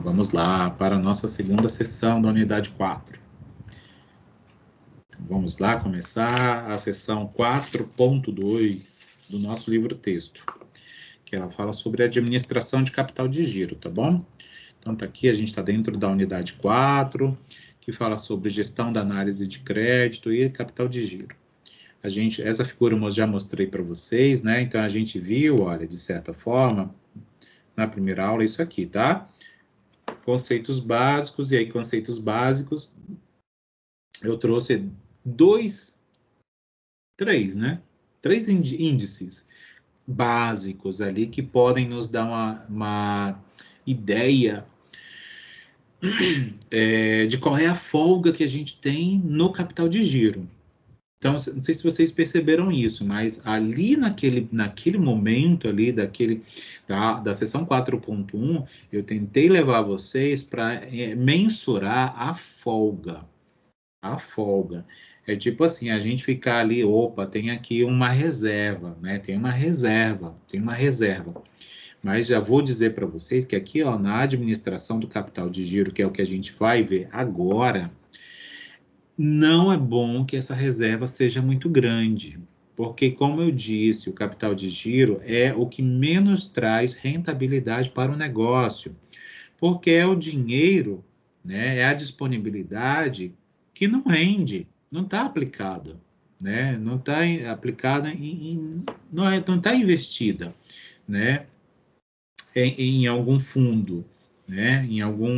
vamos lá para a nossa segunda sessão da unidade 4. Então, vamos lá começar a sessão 4.2 do nosso livro-texto, que ela fala sobre administração de capital de giro, tá bom? Então, tá aqui, a gente está dentro da unidade 4, que fala sobre gestão da análise de crédito e capital de giro. Essa figura eu já mostrei para vocês, né? Então, a gente viu, olha, de certa forma, na primeira aula, isso aqui, tá? Conceitos básicos, e aí conceitos básicos, eu trouxe três índices básicos ali que podem nos dar uma ideia de qual é a folga que a gente tem no capital de giro. Então, não sei se vocês perceberam isso, mas ali naquele momento ali da sessão 4.1, eu tentei levar vocês para mensurar a folga. A folga. É tipo assim, a gente ficar ali, opa, tem aqui uma reserva, né? Tem uma reserva. Mas já vou dizer para vocês que aqui, ó, na administração do capital de giro, que é o que a gente vai ver agora, não é bom que essa reserva seja muito grande, porque, como eu disse, o capital de giro é o que menos traz rentabilidade para o negócio, porque é o dinheiro, né, é a disponibilidade que não rende, não está aplicada, né, não está aplicada não está investida, né, em algum fundo, né, em algum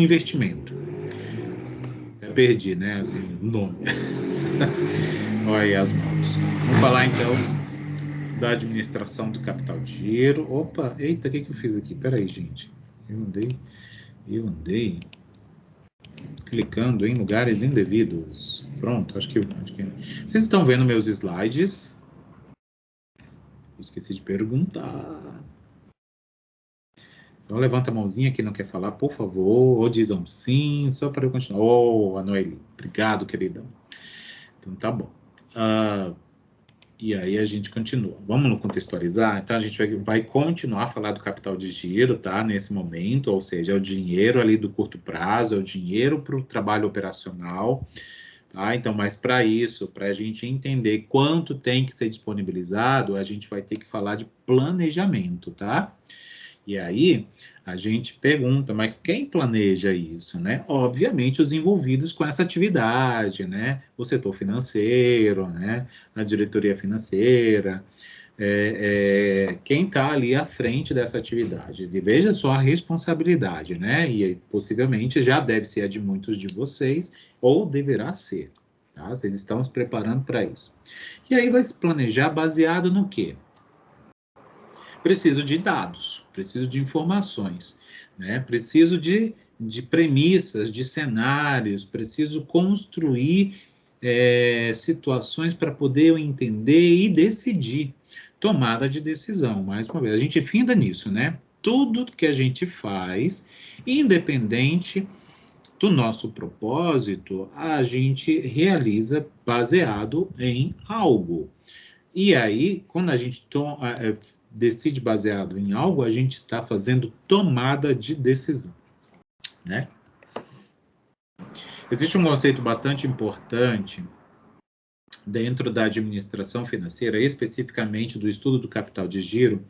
investimento. Até perdi, né, assim, o nome. Olha aí as mãos. Vamos falar, então, da administração do capital de giro. Opa, eita, o que eu fiz aqui? Peraí, gente. Eu andei clicando em lugares indevidos. Pronto, acho que... Vocês estão vendo meus slides? Esqueci de perguntar. Então, levanta a mãozinha que não quer falar, por favor, ou diz um sim, só para eu continuar. Oh, a Noeli, obrigado, querida. Então, tá bom. E aí a gente continua. Vamos contextualizar? Então, a gente vai continuar a falar do capital de giro, tá? Nesse momento, ou seja, é o dinheiro ali do curto prazo, é o dinheiro para o trabalho operacional, tá? Então, mas para isso, para a gente entender quanto tem que ser disponibilizado, a gente vai ter que falar de planejamento, tá? E aí, a gente pergunta, mas quem planeja isso, né? Obviamente, os envolvidos com essa atividade, né? O setor financeiro, né? A diretoria financeira, quem está ali à frente dessa atividade. E veja só a responsabilidade, né? E possivelmente já deve ser a de muitos de vocês, ou deverá ser, tá? Vocês estão se preparando para isso. E aí vai se planejar baseado no quê? Preciso de dados, preciso de informações, né? Preciso de premissas, de cenários, preciso construir situações para poder eu entender e decidir. Tomada de decisão, mais uma vez. A gente finda nisso, né? Tudo que a gente faz, independente do nosso propósito, a gente realiza baseado em algo. E aí, quando a gente decide baseado em algo, a gente está fazendo tomada de decisão, né? Existe um conceito bastante importante dentro da administração financeira, especificamente do estudo do capital de giro,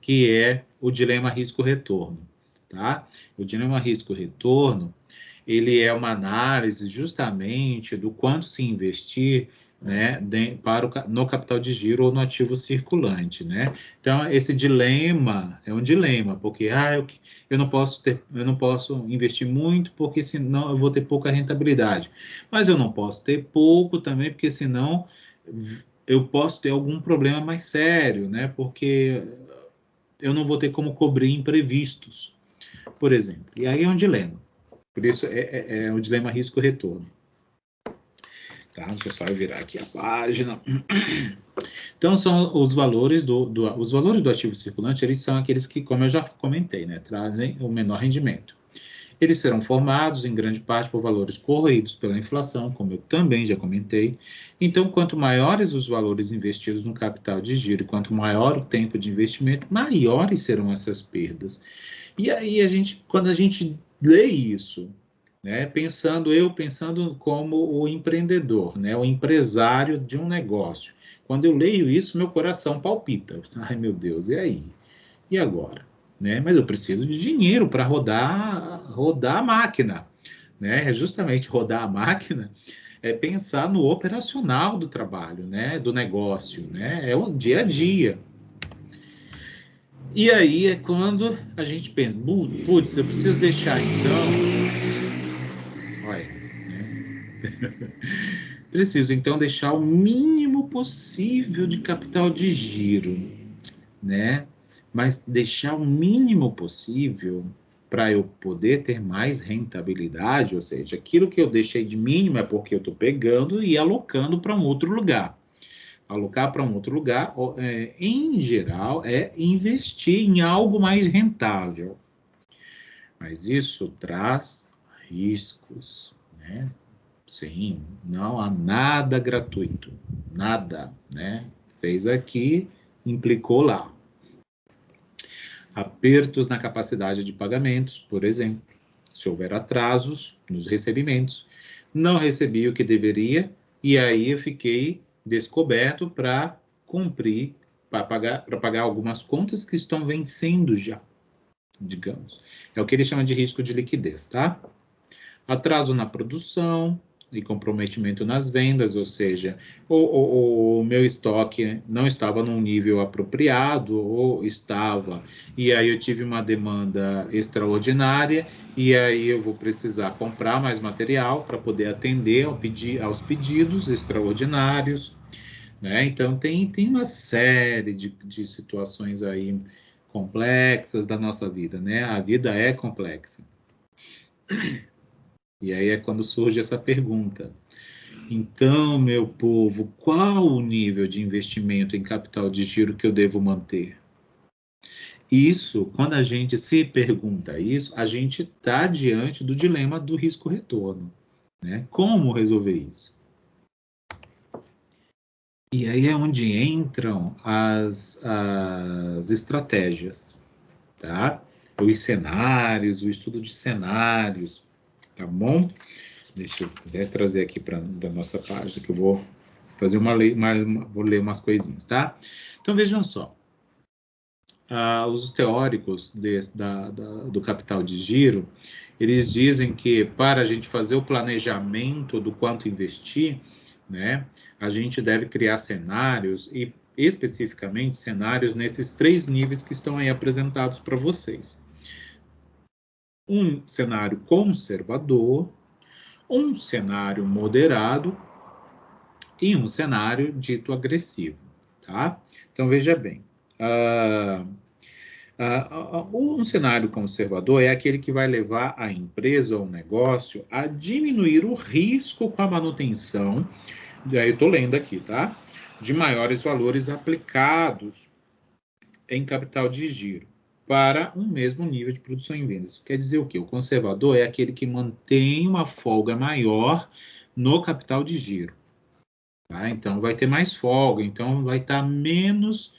que é o dilema risco-retorno, tá? O dilema risco-retorno, ele é uma análise justamente do quanto se investir, né, no capital de giro ou no ativo circulante, né? Então, esse dilema é um dilema, porque eu não posso investir muito, porque senão eu vou ter pouca rentabilidade. Mas eu não posso ter pouco também, porque senão eu posso ter algum problema mais sério, né? Porque eu não vou ter como cobrir imprevistos, por exemplo. E aí é um dilema. Por isso é o dilema risco-retorno. Tá? Deixa eu só virar aqui a página. Então, são os valores os valores do ativo circulante, eles são aqueles que, como eu já comentei, né, trazem o menor rendimento. Eles serão formados, em grande parte, por valores corroídos pela inflação, como eu também já comentei. Então, quanto maiores os valores investidos no capital de giro, quanto maior o tempo de investimento, maiores serão essas perdas. E aí, quando a gente lê isso, né, pensando como o empreendedor, né, o empresário de um negócio, quando eu leio isso, meu coração palpita. Ai, meu Deus, e aí? E agora? Né? Mas eu preciso de dinheiro para rodar a máquina. Né? É justamente rodar a máquina é pensar no operacional do trabalho, né? Do negócio, né? É o dia a dia. E aí é quando a gente pensa, putz, eu preciso deixar então. Olha, né? Preciso então deixar o mínimo possível de capital de giro, né? Mas deixar o mínimo possível para eu poder ter mais rentabilidade, ou seja, aquilo que eu deixei de mínimo é porque eu estou pegando e alocando para um outro lugar. Alocar para um outro lugar, em geral, é investir em algo mais rentável. Mas isso traz riscos, né? Sim, não há nada gratuito, nada, né? Fez aqui, implicou lá. Apertos na capacidade de pagamentos, por exemplo. Se houver atrasos nos recebimentos, não recebi o que deveria e aí eu fiquei descoberto para cumprir, para pagar algumas contas que estão vencendo já, digamos. É o que ele chama de risco de liquidez, tá? Atraso na produção e comprometimento nas vendas, ou seja, o meu estoque não estava num nível apropriado, ou estava, e aí eu tive uma demanda extraordinária, e aí eu vou precisar comprar mais material para poder atender aos pedidos extraordinários, né? Então, tem uma série de situações aí complexas da nossa vida, né? A vida é complexa. E aí é quando surge essa pergunta. Então, meu povo, qual o nível de investimento em capital de giro que eu devo manter? Isso, quando a gente se pergunta isso, a gente está diante do dilema do risco-retorno, né? Como resolver isso? E aí é onde entram as estratégias, tá? Os cenários, o estudo de cenários, tá bom? Deixa eu até trazer aqui da nossa página, que eu vou fazer vou ler umas coisinhas, tá? Então, vejam só. Os teóricos do capital de giro, eles dizem que para a gente fazer o planejamento do quanto investir, né, a gente deve criar cenários, e especificamente cenários nesses 3 níveis que estão aí apresentados para vocês. Um cenário conservador, um cenário moderado e um cenário dito agressivo, tá? Então, veja bem, um cenário conservador é aquele que vai levar a empresa ou o negócio a diminuir o risco com a manutenção, aí eu estou lendo aqui, tá? De maiores valores aplicados em capital de giro para um mesmo nível de produção e vendas. Quer dizer o quê? O conservador é aquele que mantém uma folga maior no capital de giro. Tá? Então, vai ter mais folga, então vai estar menos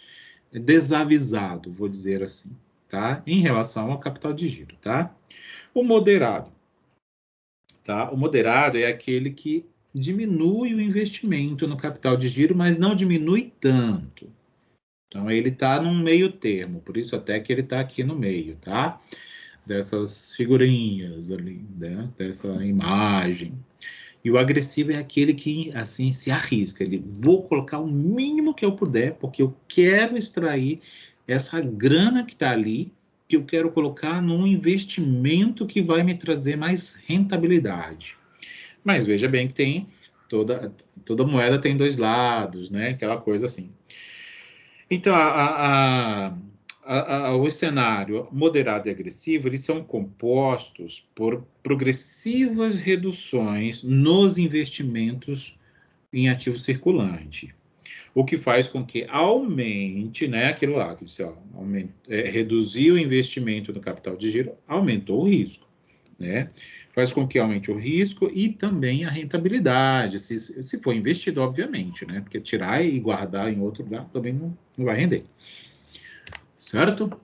desavisado, vou dizer assim, tá? Em relação ao capital de giro, tá? O moderado, tá? O moderado é aquele que diminui o investimento no capital de giro, mas não diminui tanto. Então, ele está num meio termo, por isso até que ele está aqui no meio, tá? Dessas figurinhas ali, né? Dessa imagem. E o agressivo é aquele que, assim, se arrisca. Ele, vou colocar o mínimo que eu puder, porque eu quero extrair essa grana que está ali, que eu quero colocar num investimento que vai me trazer mais rentabilidade. Mas veja bem que tem toda moeda tem 2 lados, né? Aquela coisa assim. Então, o cenário moderado e agressivo, eles são compostos por progressivas reduções nos investimentos em ativo circulante, o que faz com que aumente, né, aquilo lá, que disse, ó, reduzir o investimento no capital de giro, aumentou o risco. né? Faz com que aumente o risco e também a rentabilidade, se for investido, obviamente, né? Porque tirar e guardar em outro lugar também não vai render. Certo?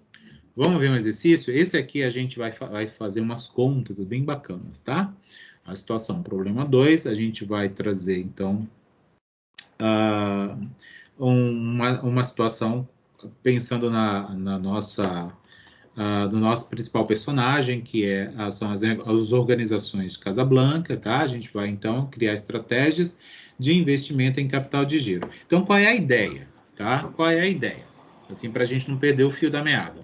Vamos ver um exercício? Esse aqui a gente vai fazer umas contas bem bacanas, tá? A situação, problema 2, a gente vai trazer, então, uma situação pensando na nossa... do nosso principal personagem, que são as organizações de Casablanca, tá? A gente vai, então, criar estratégias de investimento em capital de giro. Então, qual é a ideia, tá? Qual é a ideia? Assim, para a gente não perder o fio da meada.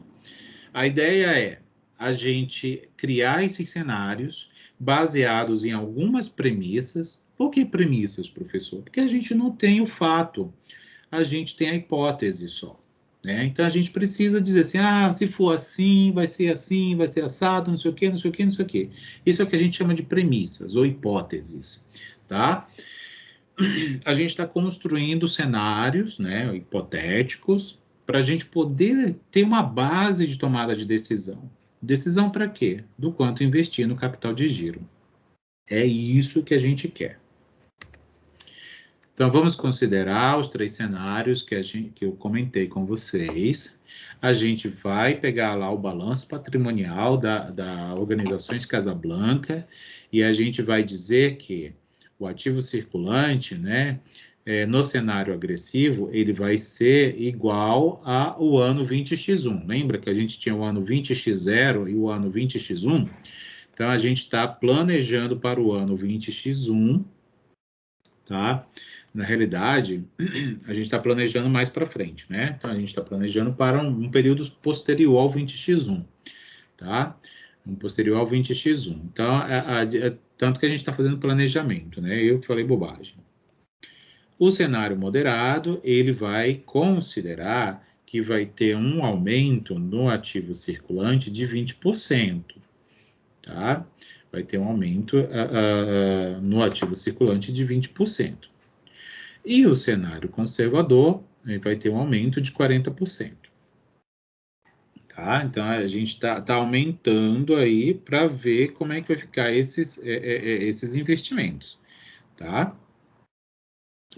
A ideia é a gente criar esses cenários baseados em algumas premissas. Por que premissas, professor? Porque a gente não tem o fato, a gente tem a hipótese só. Né? Então, a gente precisa dizer assim, se for assim, vai ser assado, não sei o quê, não sei o quê, não sei o quê. Isso é o que a gente chama de premissas ou hipóteses, tá? A gente está construindo cenários, né, hipotéticos, para a gente poder ter uma base de tomada de decisão. Decisão para quê? Do quanto investir no capital de giro. É isso que a gente quer. Então, vamos considerar os 3 cenários que eu comentei com vocês. A gente vai pegar lá o balanço patrimonial da Organizações Casablanca e a gente vai dizer que o ativo circulante, né, no cenário agressivo, ele vai ser igual ao ano 20x1. Lembra que a gente tinha o ano 20x0 e o ano 20x1? Então, a gente está planejando para o ano 20x1, tá? Na realidade, a gente está planejando mais para frente, né? Então, a gente está planejando para um período posterior ao 20x1, tá? Um posterior ao 20x1. Então, tanto que a gente está fazendo planejamento, né? Eu que falei bobagem. O cenário moderado, ele vai considerar que vai ter um aumento no ativo circulante de 20%, tá? Vai ter um aumento no ativo circulante de 20%. E o cenário conservador vai ter um aumento de 40%. Tá? Então, a gente está aumentando aí para ver como é que vai ficar esses investimentos. Tá?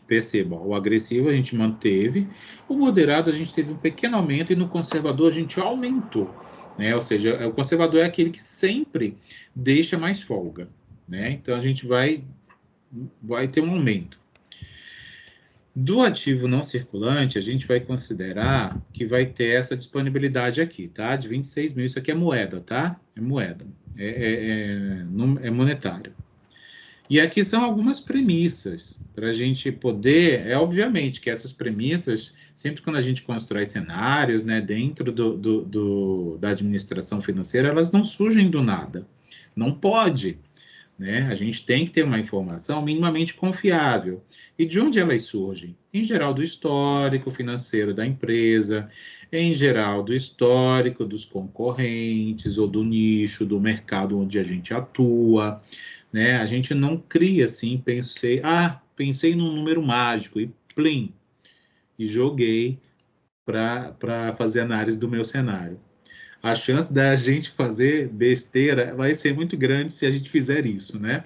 Perceba, o agressivo a gente manteve, o moderado a gente teve um pequeno aumento e no conservador a gente aumentou. Né? Ou seja, o conservador é aquele que sempre deixa mais folga. Né? Então, a gente vai ter um aumento. Do ativo não circulante, a gente vai considerar que vai ter essa disponibilidade aqui, tá? De 26 mil, isso aqui é moeda, tá? É moeda, é monetário. E aqui são algumas premissas para a gente poder, obviamente que essas premissas, sempre quando a gente constrói cenários, né, dentro da administração financeira, elas não surgem do nada. Não pode. Né? A gente tem que ter uma informação minimamente confiável. E de onde elas surgem? Em geral, do histórico financeiro da empresa, em geral, do histórico dos concorrentes ou do nicho, do mercado onde a gente atua. Né? A gente não cria assim, pensei num número mágico e plim, e joguei para fazer análise do meu cenário. A chance da gente fazer besteira vai ser muito grande se a gente fizer isso, né?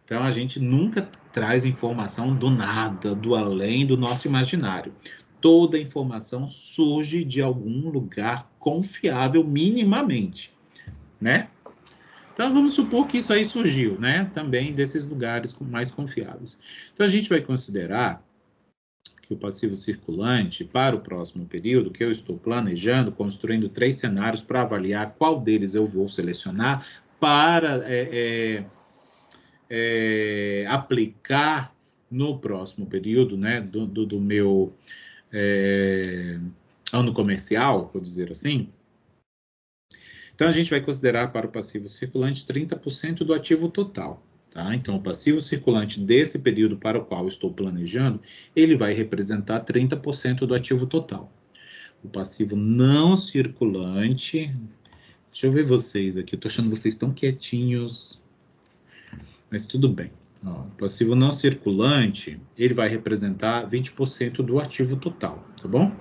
Então, a gente nunca traz informação do nada, do além do nosso imaginário. Toda informação surge de algum lugar confiável minimamente, né? Então, vamos supor que isso aí surgiu, né? Também desses lugares mais confiáveis. Então, a gente vai considerar que o passivo circulante, para o próximo período, que eu estou planejando, construindo 3 cenários para avaliar qual deles eu vou selecionar para aplicar no próximo período, né, do meu ano comercial, vou dizer assim. Então, a gente vai considerar para o passivo circulante 30% do ativo total. Tá? Então, o passivo circulante desse período para o qual estou planejando, ele vai representar 30% do ativo total. O passivo não circulante, deixa eu ver vocês aqui, eu estou achando vocês tão quietinhos, mas tudo bem. Ó, o passivo não circulante, ele vai representar 20% do ativo total, tá bom?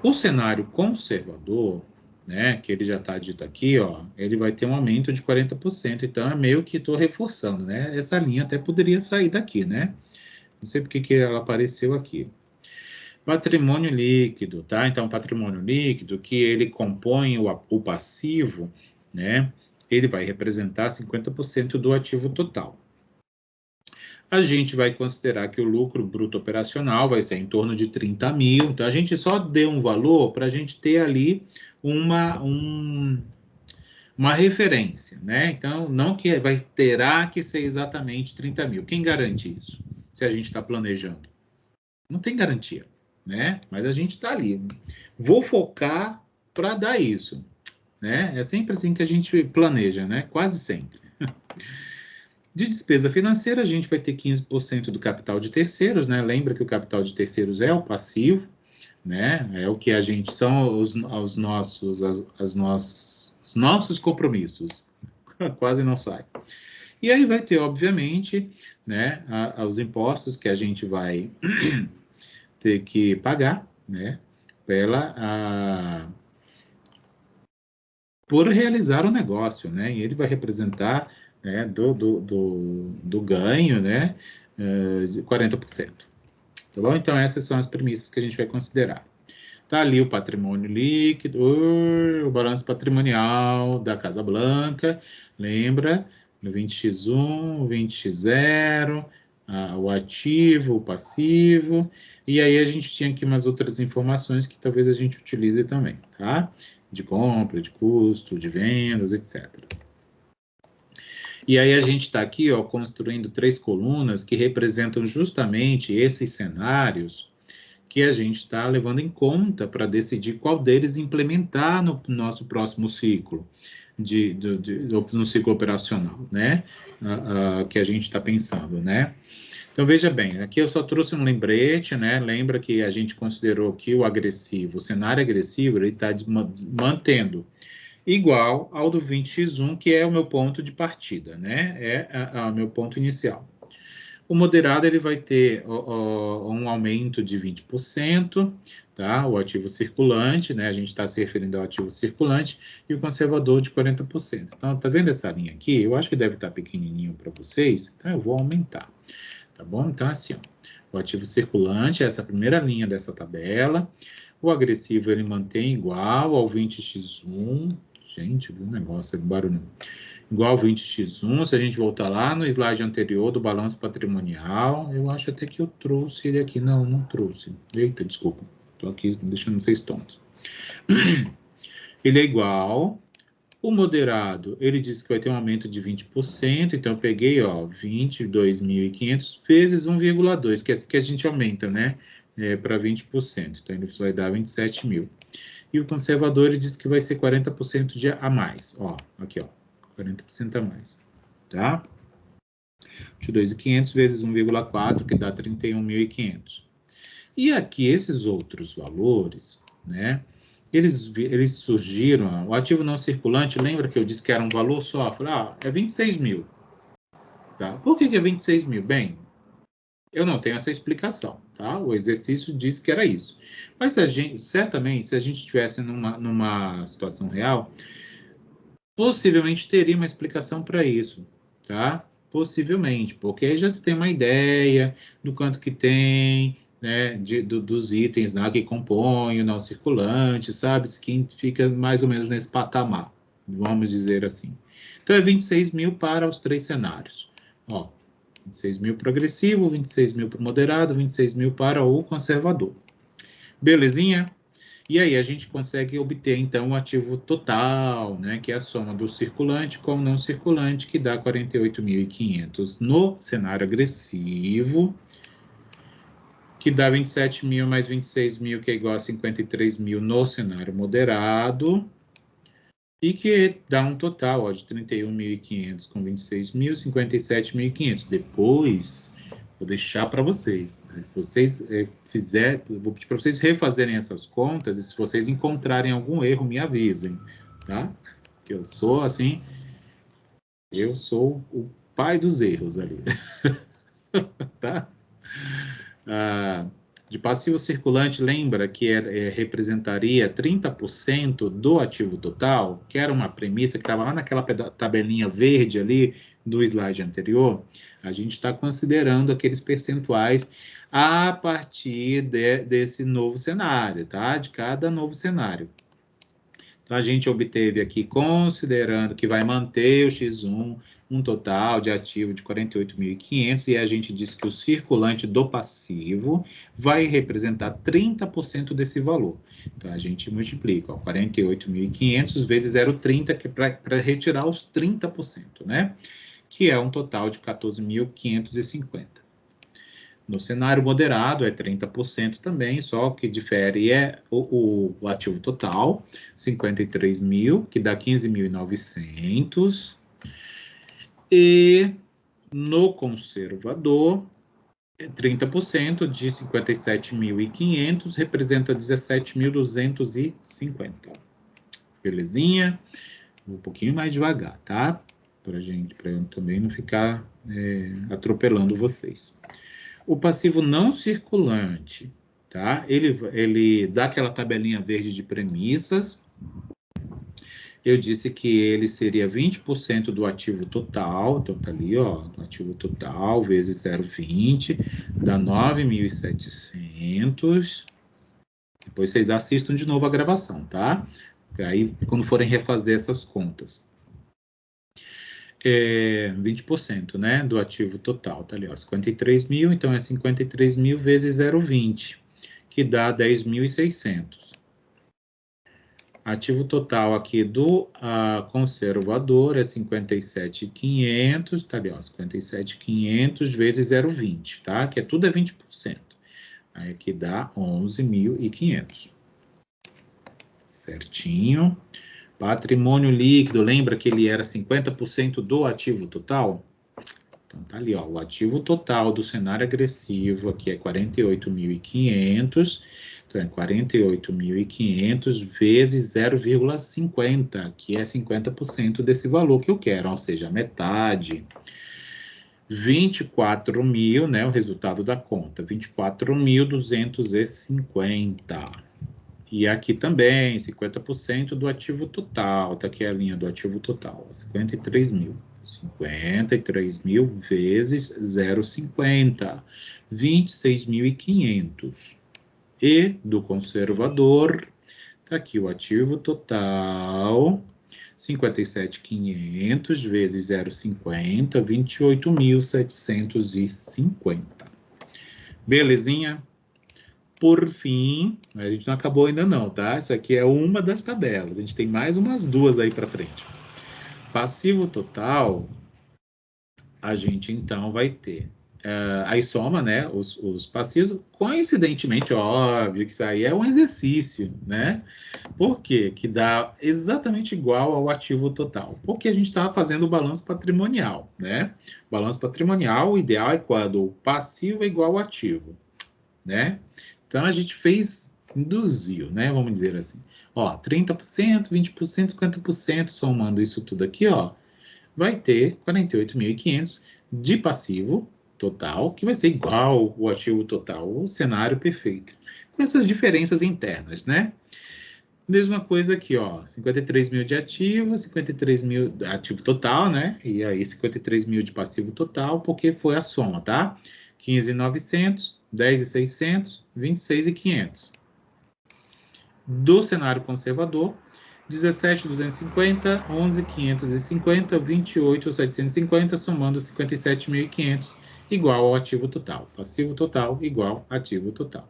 O cenário conservador, né, que ele já está dito aqui, ó, ele vai ter um aumento de 40%, então é meio que estou reforçando, né? Essa linha até poderia sair daqui, né? Não sei porque que ela apareceu aqui. Patrimônio líquido, tá? Então, patrimônio líquido, que ele compõe o passivo, né? Ele vai representar 50% do ativo total. A gente vai considerar que o lucro bruto operacional vai ser em torno de 30 mil. Então, a gente só deu um valor para a gente ter ali uma referência, né? Então, não que terá que ser exatamente 30 mil. Quem garante isso? Se a gente está planejando. Não tem garantia, né? Mas a gente está ali. Vou focar para dar isso, né? É sempre assim que a gente planeja, né? Quase sempre. De despesa financeira, a gente vai ter 15% do capital de terceiros, né? Lembra que o capital de terceiros é o passivo, né? É o que a gente são os nossos compromissos. Quase não sai. E aí vai ter, obviamente, né, os impostos que a gente vai ter que pagar, né, por realizar o negócio, né? E ele vai representar, né, do ganho, né, de 40%. Tá bom? Então, essas são as premissas que a gente vai considerar. Tá ali o patrimônio líquido, o balanço patrimonial da Casa Blanca, lembra? No 20x1, 20x0, o ativo, o passivo, e aí a gente tinha aqui umas outras informações que talvez a gente utilize também, tá? De compra, de custo, de vendas, etc. E aí a gente está aqui, ó, construindo 3 colunas que representam justamente esses cenários que a gente está levando em conta para decidir qual deles implementar no nosso próximo ciclo, no ciclo operacional, né? Que a gente está pensando, né? Então, veja bem, aqui eu só trouxe um lembrete, né? Lembra que a gente considerou que o cenário agressivo, ele está mantendo igual ao do 20x1, que é o meu ponto de partida, né? É o meu ponto inicial. O moderado ele vai ter um aumento de 20%, tá? O ativo circulante, né? A gente está se referindo ao ativo circulante, e o conservador de 40%. Então, tá vendo essa linha aqui? Eu acho que deve estar pequenininho para vocês, então eu vou aumentar, tá bom? Então, assim, ó, o ativo circulante é essa primeira linha dessa tabela. O agressivo ele mantém igual ao 20x1. Gente, viu o negócio, é barulho. Igual 20x1, se a gente voltar lá no slide anterior do balanço patrimonial, eu acho até que eu trouxe ele aqui. Não, não trouxe. Eita, desculpa. Estou aqui deixando vocês tontos. Ele é igual. O moderado, ele diz que vai ter um aumento de 20%, então eu peguei, ó, 22.500 vezes 1,2, que é que a gente aumenta, né, para 20%. Então, ele vai dar 27 mil. E o conservador, ele diz que vai ser 40% a mais, ó, aqui, ó, 40% a mais, tá? 22.500 vezes 1,4, que dá 31.500. E aqui, esses outros valores, né, eles surgiram, o ativo não circulante, lembra que eu disse que era um valor só? Eu falei, é 26 mil. Tá? Por que é 26 mil? Bem, eu não tenho essa explicação, tá? O exercício disse que era isso. Mas certamente, se a gente estivesse numa situação real, possivelmente teria uma explicação para isso, tá? Possivelmente, porque aí já se tem uma ideia do quanto que tem, né, dos itens lá que compõem o não circulante, sabe? Que fica mais ou menos nesse patamar, vamos dizer assim. Então, é 26 mil para os 3 cenários. Ó, 26 mil para o agressivo, 26 mil para o moderado, 26 mil para o conservador. Belezinha? E aí a gente consegue obter, então, o ativo total, né, que é a soma do circulante com o não circulante, que dá 48.500 no cenário agressivo, que dá 27 mil mais 26 mil, que é igual a 53 mil no cenário moderado, e que dá um total, ó, de 31.500 com 26 mil, 57.500. Depois, vou deixar para vocês. Se vocês vou pedir para vocês refazerem essas contas, e se vocês encontrarem algum erro, me avisem, tá? Que eu sou, assim, eu sou o pai dos erros ali, tá? de passivo circulante, lembra que representaria 30% do ativo total, que era uma premissa que estava lá naquela tabelinha verde ali do slide anterior. A gente está considerando aqueles percentuais a partir desse novo cenário, tá? De cada novo cenário. Então, a gente obteve aqui, considerando que vai manter o X1, um total de ativo de 48.500, e a gente disse que o circulante do passivo vai representar 30% desse valor. Então, a gente multiplica, 48.500 vezes 0,30, que é para retirar os 30%, né? Que é um total de 14.550. No cenário moderado é 30% também, só que difere é o ativo total, 53.000, que dá 15.900. E no conservador, 30% de 57.500 representa 17.250. Belezinha? Um pouquinho mais devagar, tá? Para eu também não ficar atropelando vocês. O passivo não circulante, tá? Ele dá aquela tabelinha verde de premissas. Eu disse que ele seria 20% do ativo total, então tá ali, ó, do ativo total, vezes 0,20, dá 9.700. Depois vocês assistam de novo a gravação, tá? Aí, quando forem refazer essas contas. 20%, né, do ativo total, tá ali, ó, 53.000, então é 53.000 vezes 0,20, que dá 10.600. Ativo total aqui do conservador é 57.500, tá ali, ó, 57.500 vezes 0,20, tá, que tudo é 20%. Aí aqui dá 11.500. Certinho. Patrimônio líquido, lembra que ele era 50% do ativo total? Então, tá ali, ó, o ativo total do cenário agressivo aqui é 48.500, então é 48.500 vezes 0,50, que é 50% desse valor que eu quero, ou seja, metade. 24.000, né, o resultado da conta, 24.250. E aqui também, 50% do ativo total, tá aqui a linha do ativo total, 53.000. 53.000 vezes 0,50, 26.500. E do conservador, tá aqui o ativo total, 57.500 vezes 0,50, 28.750. Belezinha? Por fim, a gente não acabou ainda não, tá? Isso aqui é uma das tabelas. A gente tem mais umas duas aí para frente. Passivo total, a gente então vai ter. Aí soma, né, os passivos. Coincidentemente, óbvio que isso aí é um exercício, né? Por quê? Que dá exatamente igual ao ativo total. Porque a gente estava fazendo o balanço patrimonial, né? O balanço patrimonial, o ideal é quando o passivo é igual ao ativo, né? Então, a gente induziu, né? Vamos dizer assim. Ó, 30%, 20%, 50%, somando isso tudo aqui, ó, vai ter 48.500 de passivo total, que vai ser igual ao ativo total, o cenário perfeito. Com essas diferenças internas, né? Mesma coisa aqui, ó, 53.000 de ativo, 53.000 de ativo total, né? E aí 53.000 de passivo total, porque foi a soma, tá? 15.900, 10.600, 26.500. Do cenário conservador, 17.250, 11.550, 28.750, somando 57.500, igual ao ativo total. Passivo total igual ativo total.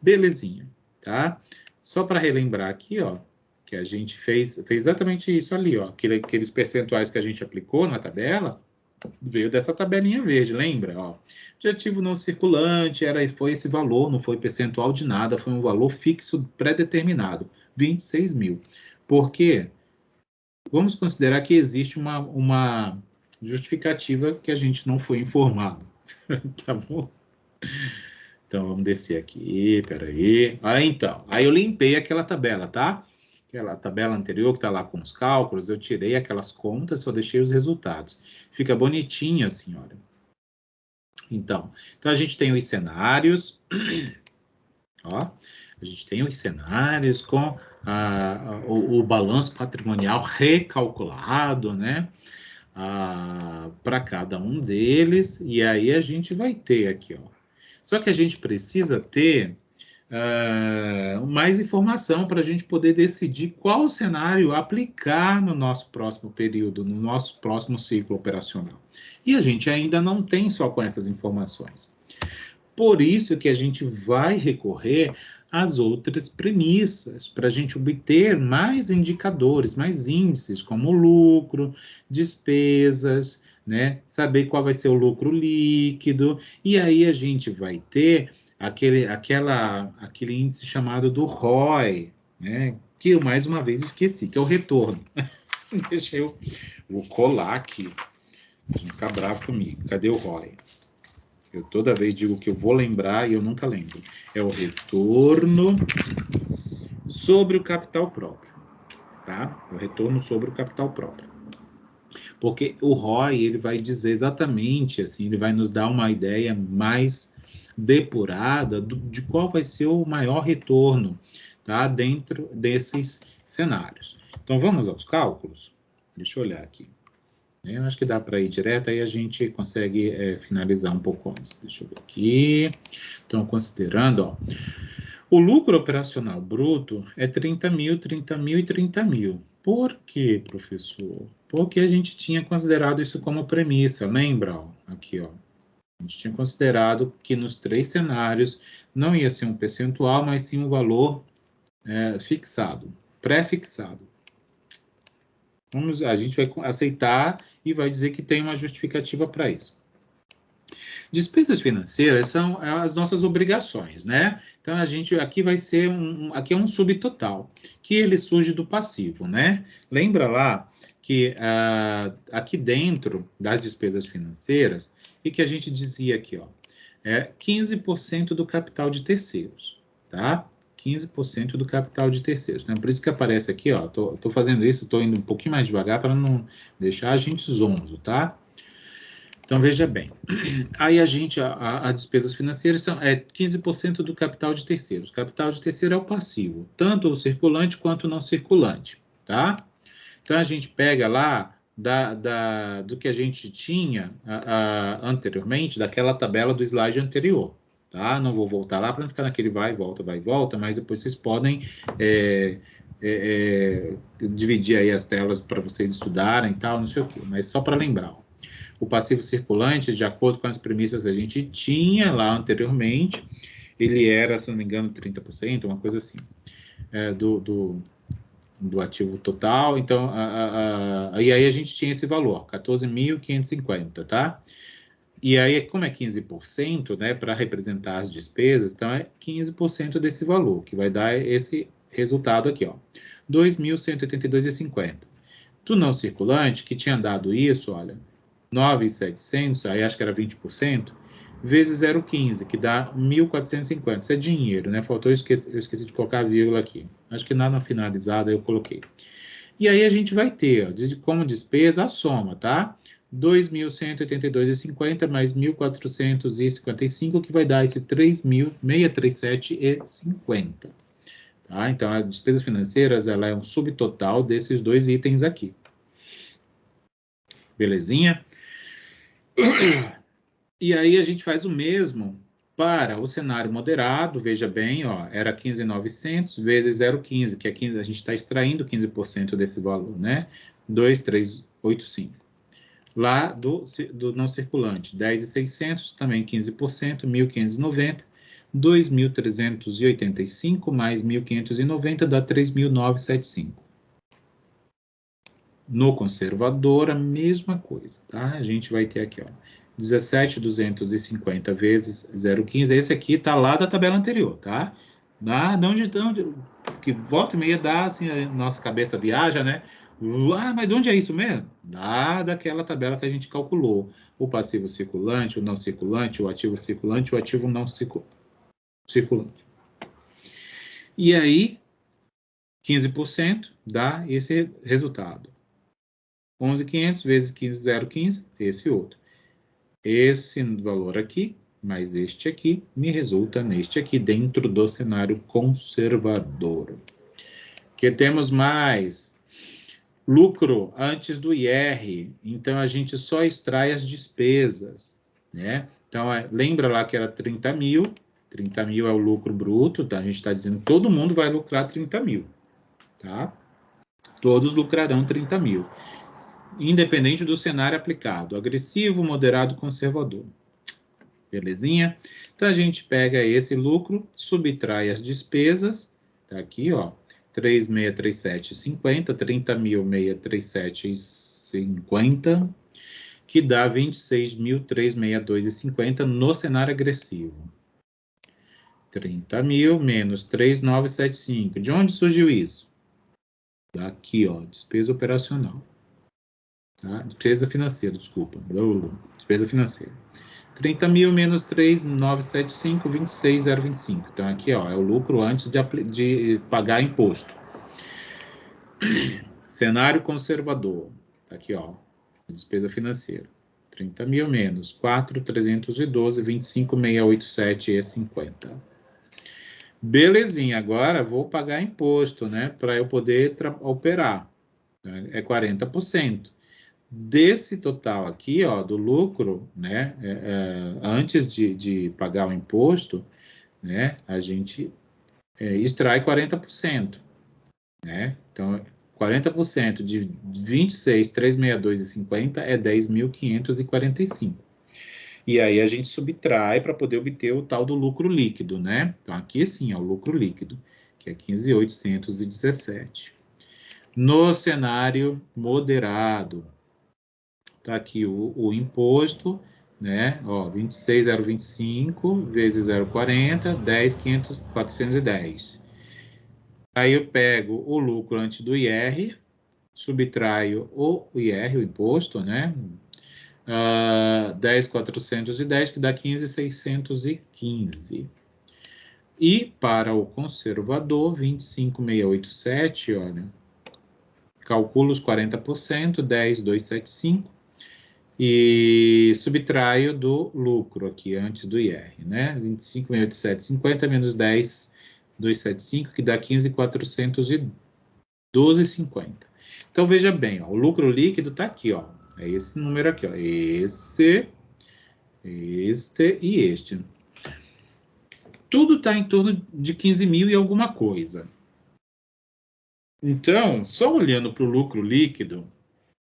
Belezinha, tá? Só para relembrar aqui, ó, que a gente fez exatamente isso ali, ó, aqueles percentuais que a gente aplicou na tabela, veio dessa tabelinha verde, lembra? Ó, de ativo não circulante, foi esse valor, não foi percentual de nada, foi um valor fixo pré-determinado, 26.000. Por quê? Vamos considerar que existe uma justificativa que a gente não foi informado. Tá bom? Então, vamos descer aqui, peraí. Então, aí eu limpei aquela tabela, tá? Aquela tabela anterior que está lá com os cálculos, eu tirei aquelas contas, só deixei os resultados. Fica bonitinho assim, olha. Então a gente tem os cenários, Ó, a gente tem os cenários com o balanço patrimonial recalculado, né? Para cada um deles, e aí a gente vai ter aqui, ó. Só que a gente precisa ter mais informação para a gente poder decidir qual cenário aplicar no nosso próximo período, no nosso próximo ciclo operacional. E a gente ainda não tem só com essas informações. Por isso que a gente vai recorrer às outras premissas, para a gente obter mais indicadores, mais índices, como lucro, despesas, né? Saber qual vai ser o lucro líquido, e aí a gente vai ter aquele índice chamado do ROI, né? Que eu mais uma vez esqueci, que é o retorno. Deixa eu vou colar aqui, não ficar bravo comigo. Cadê o ROI? Eu toda vez digo que eu vou lembrar e eu nunca lembro. É o retorno sobre o capital próprio, tá? O retorno sobre o capital próprio. Porque o ROI, ele vai dizer exatamente, assim, ele vai nos dar uma ideia mais depurada de qual vai ser o maior retorno, tá? Dentro desses cenários. Então, vamos aos cálculos? Deixa eu olhar aqui. Eu acho que dá para ir direto, aí a gente consegue finalizar um pouco antes. Deixa eu ver aqui. Então, considerando, ó, o lucro operacional bruto é 30 mil, 30 mil e 30 mil. Por quê, professor? Porque a gente tinha considerado isso como premissa, lembra? Ó, aqui, ó. A gente tinha considerado que nos 3 cenários não ia ser um percentual, mas sim um valor fixado, pré-fixado. A gente vai aceitar e vai dizer que tem uma justificativa para isso. Despesas financeiras são as nossas obrigações, né? Então, a gente aqui vai ser aqui é um subtotal, que ele surge do passivo, né? Lembra lá que aqui dentro das despesas financeiras, e que a gente dizia aqui, ó, 15% do capital de terceiros, tá? 15% do capital de terceiros. Né? Por isso que aparece aqui, ó, tô fazendo isso, tô indo um pouquinho mais devagar para não deixar a gente zonzo, tá? Então, veja bem. Aí a despesas financeiras são 15% do capital de terceiros. O capital de terceiro é o passivo, tanto o circulante quanto o não circulante, tá? Então, a gente pega lá do que a gente tinha anteriormente, daquela tabela do slide anterior, tá? Não vou voltar lá para não ficar naquele vai e volta, mas depois vocês podem dividir aí as telas para vocês estudarem e tal, não sei o quê, mas só para lembrar, ó. O passivo circulante, de acordo com as premissas que a gente tinha lá anteriormente, ele era, se não me engano, 30%, uma coisa assim, do ativo total. Então, e aí a gente tinha esse valor, 14.550, tá? E aí, como é 15%, né, para representar as despesas, então é 15% desse valor, que vai dar esse resultado aqui, ó, 2.182,50. Do não circulante, que tinha dado isso, olha, 9.700, aí acho que era 20%, vezes 0,15, que dá 1.450. Isso é dinheiro, né? Faltou, eu esqueci de colocar a vírgula aqui. Acho que na finalizada eu coloquei. E aí a gente vai ter, ó, como despesa, a soma, tá? 2.182,50 mais 1.455, que vai dar esse 3.637,50. Tá? Então, as despesas financeiras, ela é um subtotal desses 2 itens aqui. Belezinha? E aí a gente faz o mesmo para o cenário moderado, veja bem, ó, era 15.900 vezes 0,15, que é 15, a gente está extraindo 15% desse valor, né? 2.385. Lá do não circulante, 10.600, também 15%, 1.590, 2.385 mais 1.590 dá 3.975. No conservador, a mesma coisa, tá? A gente vai ter aqui, ó, 17.250 vezes 0,15. Esse aqui tá lá da tabela anterior, tá? De onde, que volta e meia dá, assim, a nossa cabeça viaja, né? Mas de onde é isso mesmo? Lá daquela tabela que a gente calculou. O passivo circulante, o não circulante, o ativo circulante, o ativo não circulante. E aí, 15% dá esse resultado. 11.500 vezes 15.015, esse outro. Esse valor aqui mais este aqui, me resulta neste aqui, dentro do cenário conservador. Que temos mais? Lucro antes do IR. Então, a gente só extrai as despesas, né? Então, lembra lá que era 30 mil. 30 mil é o lucro bruto, tá? A gente está dizendo que todo mundo vai lucrar 30 mil, tá? Todos lucrarão 30 mil, independente do cenário aplicado, agressivo, moderado, conservador. Belezinha? Então, a gente pega esse lucro, subtrai as despesas, tá aqui, ó, 3.637,50, 30.637,50, que dá 26.362,50 no cenário agressivo. 30 mil menos 3.975. De onde surgiu isso? Daqui, ó, despesa operacional. Tá? Despesa financeira, desculpa. Despesa financeira. 30 mil menos 3.975, 26.025. Então, aqui, ó, é o lucro antes de pagar imposto. Cenário conservador. Tá aqui, ó, despesa financeira. 30 mil menos 4.312, 25.687,50. Belezinha, agora vou pagar imposto, né? Para eu poder operar. É 40%. Desse total aqui, ó, do lucro, né? Antes de pagar o imposto, né? A gente extrai 40%, né? Então, 40% de 26.362,50 é 10.545. E aí a gente subtrai para poder obter o tal do lucro líquido, né? Então, aqui sim é o lucro líquido, que é 15.817. No cenário moderado, tá aqui o imposto, né? Ó, 26.025 vezes 0,40, 10.410. Aí eu pego o lucro antes do IR, subtraio o IR, o imposto, né? 10.410, que dá 15.615. E para o conservador, 25.687, olha, calculo os 40%, 10.275, e subtraio do lucro aqui, antes do IR, né? 25.687,50 menos 10.275, que dá 15.412,50. Então, veja bem, ó, o lucro líquido está aqui, ó. É esse número aqui, ó. Este e este. Tudo está em torno de 15 mil e alguma coisa. Então, só olhando para o lucro líquido,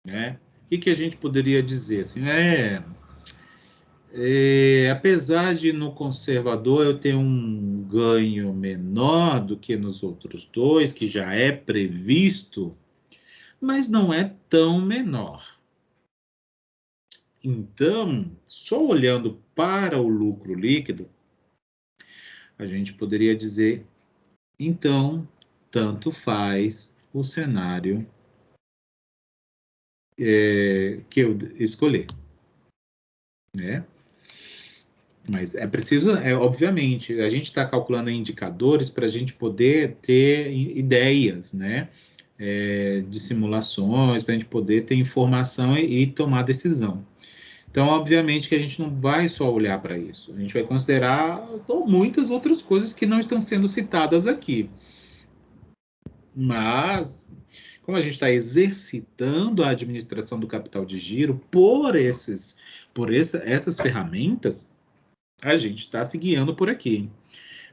né? O que a gente poderia dizer? Assim, apesar de no conservador eu ter um ganho menor do que nos outros dois, que já é previsto, mas não é tão menor. Então, só olhando para o lucro líquido, a gente poderia dizer, então, tanto faz o cenário que eu escolher, né? Mas é preciso, obviamente, a gente está calculando indicadores para a gente poder ter ideias, né? De simulações, para a gente poder ter informação e tomar decisão. Então, obviamente que a gente não vai só olhar para isso, a gente vai considerar muitas outras coisas que não estão sendo citadas aqui. Mas, como a gente está exercitando a administração do capital de giro por essas ferramentas, a gente está se guiando por aqui.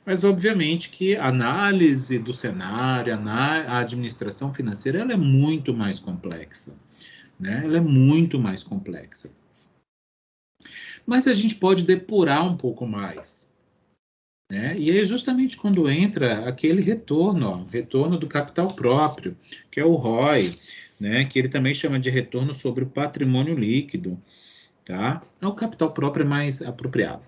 Mas, obviamente, que a análise do cenário, a administração financeira, ela é muito mais complexa, né? Ela é muito mais complexa. Mas a gente pode depurar um pouco mais, né? E é justamente quando entra aquele retorno, ó, retorno do capital próprio, que é o ROI, né? Que ele também chama de retorno sobre o patrimônio líquido, tá? O capital próprio é mais apropriado.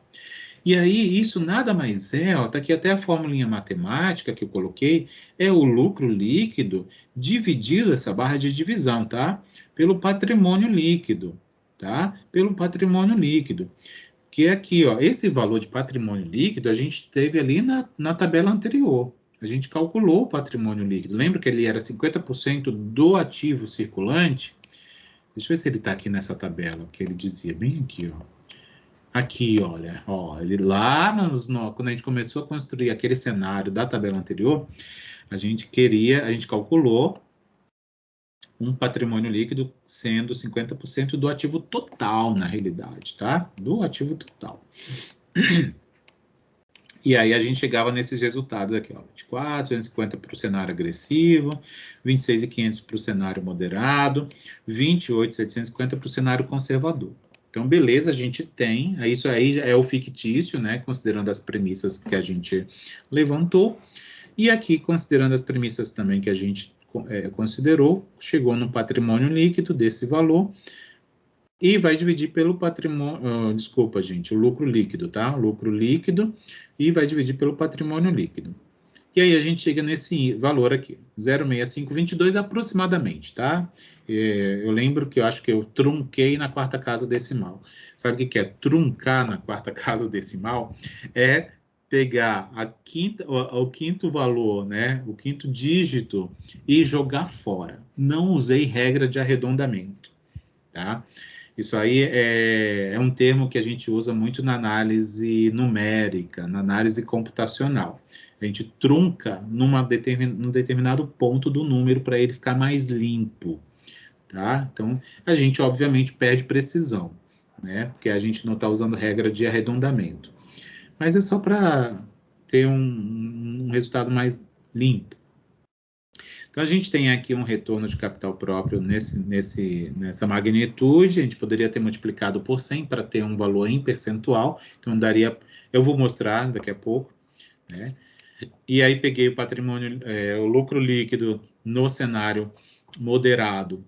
E aí, isso nada mais é, ó, tá aqui até a formulinha matemática que eu coloquei, é o lucro líquido dividido, essa barra de divisão, tá? Pelo patrimônio líquido, tá? Pelo patrimônio líquido. Que é aqui, ó, esse valor de patrimônio líquido a gente teve ali na tabela anterior. A gente calculou o patrimônio líquido. Lembra que ele era 50% do ativo circulante? Deixa eu ver se ele está aqui nessa tabela, que ele dizia bem aqui, ó. Aqui, olha, ó, ele lá quando a gente começou a construir aquele cenário da tabela anterior, a gente calculou um patrimônio líquido sendo 50% do ativo total, na realidade, tá? Do ativo total. E aí a gente chegava nesses resultados aqui, ó, 24, 250 para o cenário agressivo, 26.500 para o cenário moderado, 28.750 para o cenário conservador. Então, beleza, a gente tem, isso aí é o fictício, né, considerando as premissas que a gente levantou, e aqui, considerando as premissas também que a gente considerou, chegou no patrimônio líquido desse valor, e vai dividir pelo patrimônio, desculpa, gente, o lucro líquido, tá? Lucro líquido, e vai dividir pelo patrimônio líquido. E aí a gente chega nesse valor aqui, 0,6522 aproximadamente, tá? Eu lembro que eu acho que eu trunquei na quarta casa decimal. Sabe o que é truncar na quarta casa decimal? É pegar o quinto valor, né? O quinto dígito e jogar fora. Não usei regra de arredondamento, tá? Isso aí é um termo que a gente usa muito na análise numérica, na análise computacional. A gente trunca num determinado ponto do número para ele ficar mais limpo, tá? Então, a gente, obviamente, perde precisão, né? Porque a gente não está usando regra de arredondamento. Mas é só para ter um resultado mais limpo. Então, a gente tem aqui um retorno de capital próprio nessa magnitude. A gente poderia ter multiplicado por 100 para ter um valor em percentual. Então, daria... Eu vou mostrar daqui a pouco, né? E aí, peguei o patrimônio, o lucro líquido no cenário moderado,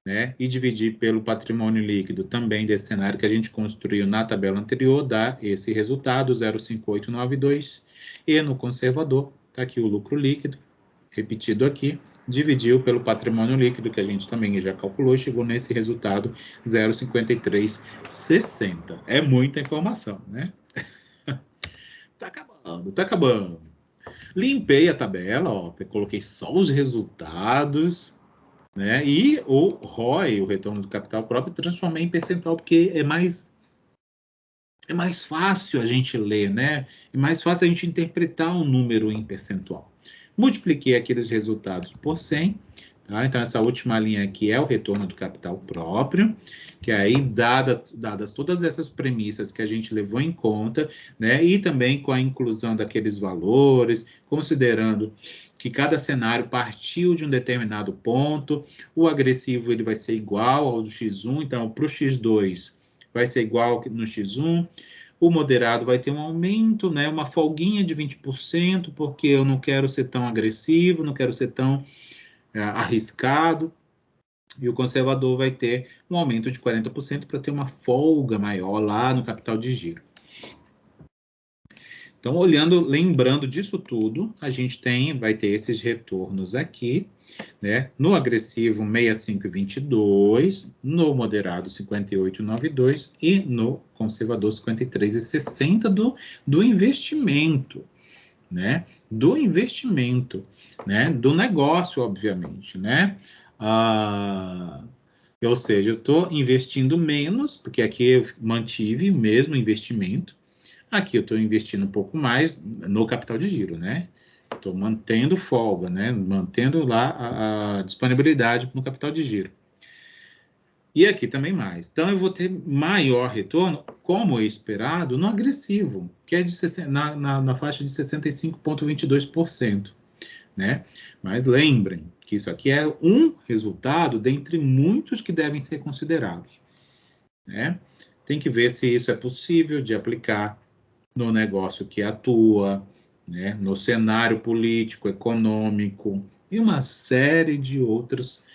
né? E dividi pelo patrimônio líquido também desse cenário que a gente construiu na tabela anterior, dá esse resultado, 0,5892. E no conservador, está aqui o lucro líquido, repetido aqui, dividiu pelo patrimônio líquido, que a gente também já calculou, chegou nesse resultado 0,5360. É muita informação, né? Tá acabando, tá acabando. Limpei a tabela, ó, coloquei só os resultados, né? E o ROI, o retorno do capital próprio, transformei em percentual, porque é mais fácil a gente ler, né? É mais fácil a gente interpretar um número em percentual. Multipliquei aqueles resultados por 100, tá? Então, essa última linha aqui é o retorno do capital próprio, que aí, dadas todas essas premissas que a gente levou em conta, né? E também com a inclusão daqueles valores, considerando que cada cenário partiu de um determinado ponto, o agressivo ele vai ser igual ao do X1, então, para o X2 vai ser igual no X1, o moderado vai ter um aumento, né, uma folguinha de 20%, porque eu não quero ser tão agressivo, não quero ser tão arriscado, e o conservador vai ter um aumento de 40% para ter uma folga maior lá no capital de giro. Então, lembrando disso tudo, a gente vai ter esses retornos aqui, né? No agressivo, 65,22, no moderado, 58,92 e no conservador, 53,60 do investimento, né? Do investimento, né? Do negócio, obviamente, né? Ou seja, eu estou investindo menos, porque aqui eu mantive o mesmo investimento. Aqui eu estou investindo um pouco mais no capital de giro, né? Estou mantendo folga, né? Mantendo lá a disponibilidade no capital de giro. E aqui também mais. Então, eu vou ter maior retorno, como esperado, no agressivo, que é na faixa de 65,22%, né? Mas lembrem que isso aqui é um resultado dentre muitos que devem ser considerados, né? Tem que ver se isso é possível de aplicar no negócio que atua, né, no cenário político, econômico e uma série de outros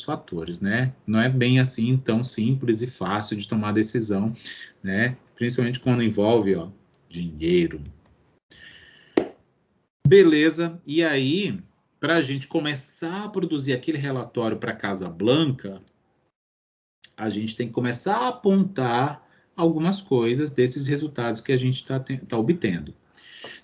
fatores, né? Não é bem assim tão simples e fácil de tomar decisão, né? Principalmente quando envolve, ó, dinheiro. Beleza, e aí, para a gente começar a produzir aquele relatório para a Casa Blanca, a gente tem que começar a apontar algumas coisas desses resultados que a gente está obtendo.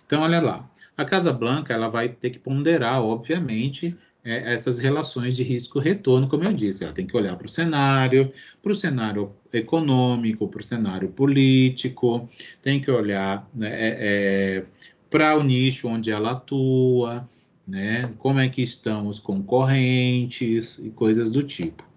Então, olha lá, a Casa Blanca ela vai ter que ponderar, obviamente, essas relações de risco-retorno, como eu disse. Ela tem que olhar para o cenário econômico, para o cenário político, tem que olhar, né, para o nicho onde ela atua, né, como é que estão os concorrentes e coisas do tipo.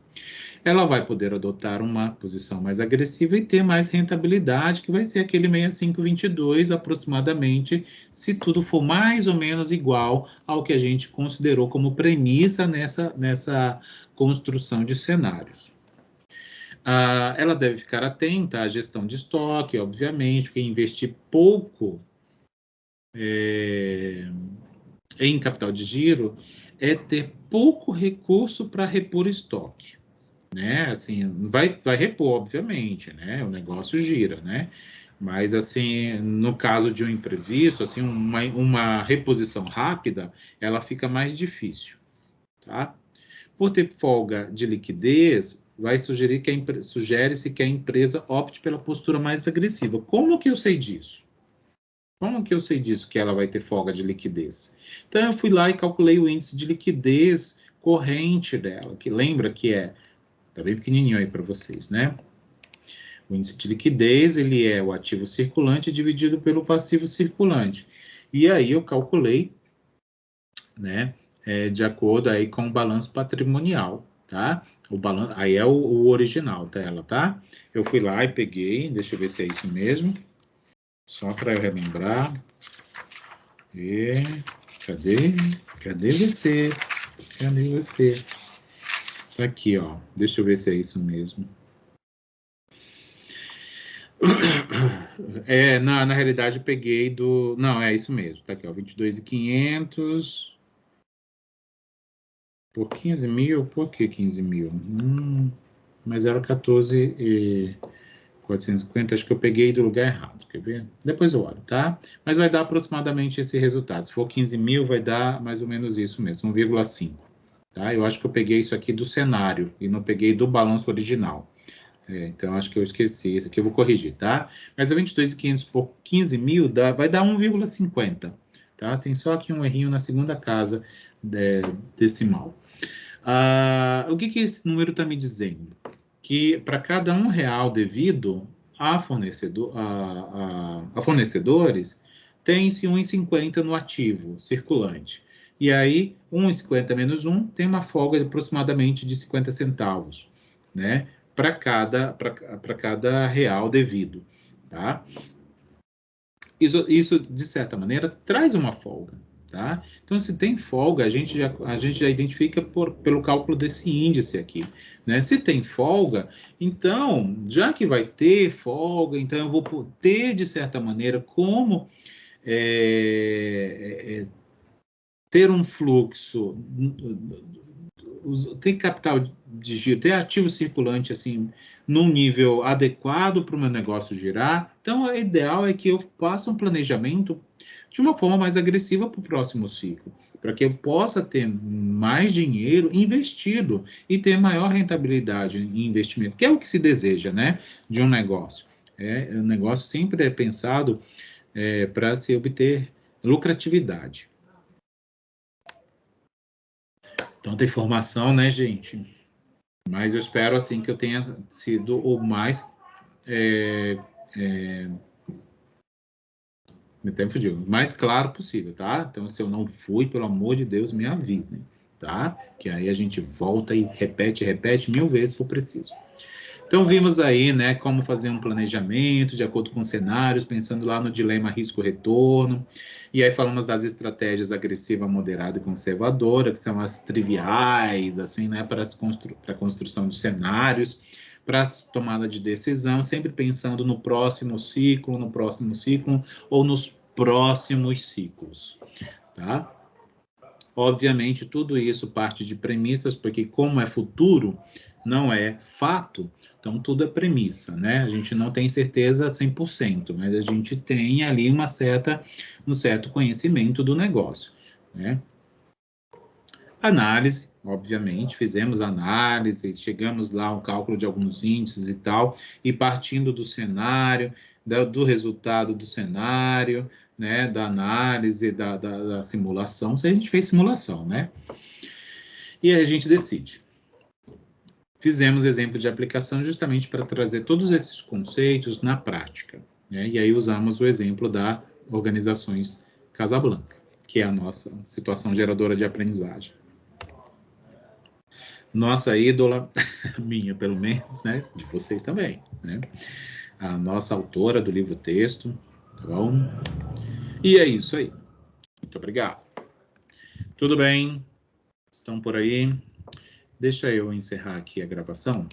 Ela vai poder adotar uma posição mais agressiva e ter mais rentabilidade, que vai ser aquele 65,22 aproximadamente, se tudo for mais ou menos igual ao que a gente considerou como premissa nessa construção de cenários. Ela deve ficar atenta à gestão de estoque, obviamente, porque investir pouco em capital de giro é ter pouco recurso para repor estoque. Né, assim, vai repor, obviamente, né, o negócio gira, né, mas, assim, no caso de um imprevisto, assim, uma reposição rápida, ela fica mais difícil, tá? Por ter folga de liquidez, sugere-se que a empresa opte pela postura mais agressiva. Como que eu sei disso? Como que eu sei disso, que ela vai ter folga de liquidez? Então, eu fui lá e calculei o índice de liquidez corrente dela, que lembra que tá bem pequenininho aí para vocês, né? O índice de liquidez, ele é o ativo circulante dividido pelo passivo circulante. E aí eu calculei, né, de acordo aí com o balanço patrimonial, tá? Aí é o original dela, tá? Eu fui lá e peguei, deixa eu ver se é isso mesmo, só para eu relembrar. Cadê? Cadê você? Cadê você? Tá aqui, ó. Deixa eu ver se é isso mesmo. Na realidade, eu peguei do... Não, é isso mesmo. Tá aqui, ó. 22.500 por 15 mil. Por que 15 mil? Mas era 14.450. Acho que eu peguei do lugar errado. Quer ver? Depois eu olho, tá? Mas vai dar aproximadamente esse resultado. Se for 15 mil, vai dar mais ou menos isso mesmo, 1,5. Tá? Eu acho que eu peguei isso aqui do cenário e não peguei do balanço original. Então, acho que eu esqueci. Isso aqui eu vou corrigir, tá? Mas a 22.500 por 15 mil vai dar 1,50, tá? Tem só aqui um errinho na segunda casa decimal. O que esse número está me dizendo? Que para cada R$ 1 devido a fornecedores, tem-se 1,50 no ativo circulante. E aí, 1,50 menos 1 tem uma folga de aproximadamente de 50 centavos, né? Para cada real devido, tá? Isso, de certa maneira, traz uma folga, tá? Então, se tem folga, a gente já identifica pelo cálculo desse índice aqui, né? Se tem folga, então, já que vai ter folga, então eu vou ter, de certa maneira, como ter um fluxo, ter capital de giro, ter ativo circulante, assim, num nível adequado para o meu negócio girar. Então, o ideal é que eu faça um planejamento de uma forma mais agressiva para o próximo ciclo, para que eu possa ter mais dinheiro investido e ter maior rentabilidade em investimento, que é o que se deseja, né, de um negócio. O negócio sempre é pensado para se obter lucratividade. Tanta informação, né, gente? Mas eu espero, assim, que eu tenha sido o mais... me tempo de mais claro possível, tá? Então, se eu não fui, pelo amor de Deus, me avisem, tá? Que aí a gente volta e repete 1000 vezes se for preciso. Então, vimos aí, né, como fazer um planejamento de acordo com cenários, pensando lá no dilema risco-retorno. E aí falamos das estratégias agressiva, moderada e conservadora, que são as triviais, assim, né, para a construção de cenários, para a tomada de decisão, sempre pensando no próximo ciclo ou nos próximos ciclos, tá? Obviamente, tudo isso parte de premissas, porque como é futuro, não é fato, então tudo é premissa, né? A gente não tem certeza 100%, mas a gente tem ali um certo conhecimento do negócio, né? Análise, obviamente, fizemos análise, chegamos lá ao cálculo de alguns índices e tal, e partindo do cenário, do resultado do cenário, né, da análise, da simulação, se a gente fez simulação, né? E aí a gente decide. Fizemos exemplo de aplicação justamente para trazer todos esses conceitos na prática, né? E aí usamos o exemplo da Organizações Casablanca, que é a nossa situação geradora de aprendizagem. Nossa ídola, minha pelo menos, né? De vocês também, né? A nossa autora do livro-texto, tá bom? E é isso aí. Muito obrigado. Tudo bem? Estão por aí? Deixa eu encerrar aqui a gravação.